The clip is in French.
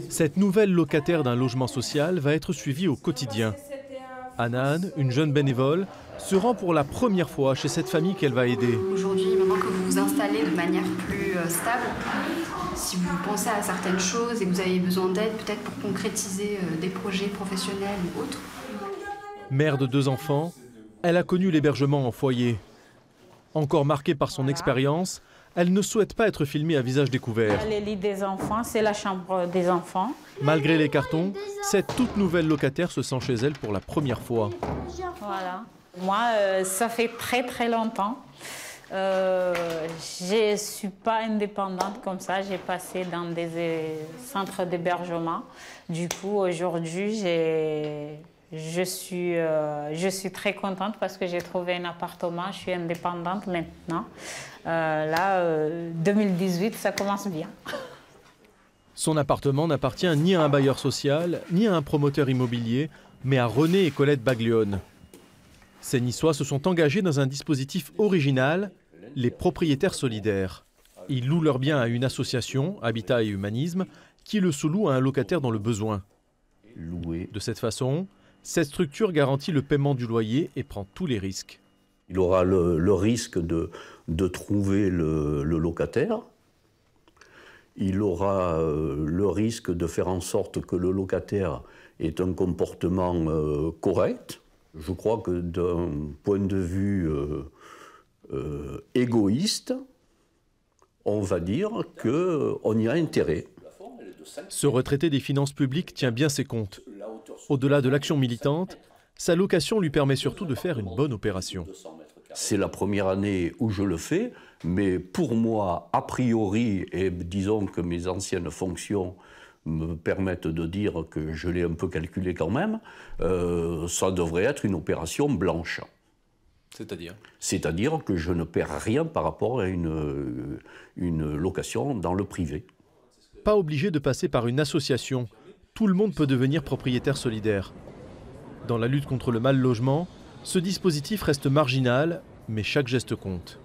Cette nouvelle locataire d'un logement social va être suivie au quotidien. Anane, une jeune bénévole, se rend pour la première fois chez cette famille qu'elle va aider. Aujourd'hui, maintenant que vous vous installez de manière plus stable, si vous pensez à certaines choses et que vous avez besoin d'aide, peut-être pour concrétiser des projets professionnels ou autres. Mère de 2 enfants, elle a connu l'hébergement en foyer. Encore marquée par son expérience, elle ne souhaite pas être filmée à visage découvert. Le lit des enfants, c'est la chambre des enfants. Malgré les cartons, cette toute nouvelle locataire se sent chez elle pour la première fois. Voilà. Moi, ça fait très longtemps. Je ne suis pas indépendante comme ça. J'ai passé dans des centres d'hébergement. Du coup, aujourd'hui, je suis très contente parce que j'ai trouvé un appartement. Je suis indépendante maintenant. 2018, ça commence bien. Son appartement n'appartient ni à un bailleur social, ni à un promoteur immobilier, mais à René et Colette Baglione. Ces Niçois se sont engagés dans un dispositif original, les propriétaires solidaires. Ils louent leurs biens à une association, Habitat et Humanisme, qui le sous-loue à un locataire dans le besoin. De cette façon, cette structure garantit le paiement du loyer et prend tous les risques. Il aura le risque de trouver le locataire. Il aura le risque de faire en sorte que le locataire ait un comportement correct. Je crois que d'un point de vue égoïste, on va dire qu'on y a intérêt. Ce retraité des finances publiques tient bien ses comptes. Au-delà de l'action militante, sa location lui permet surtout de faire une bonne opération. C'est la première année où je le fais, mais pour moi, a priori, et disons que mes anciennes fonctions me permettent de dire que je l'ai un peu calculé quand même, ça devrait être une opération blanche. C'est-à-dire ? C'est-à-dire que je ne perds rien par rapport à une location dans le privé. Pas obligé de passer par une association. Tout le monde peut devenir propriétaire solidaire. Dans la lutte contre le mal-logement, ce dispositif reste marginal, mais chaque geste compte.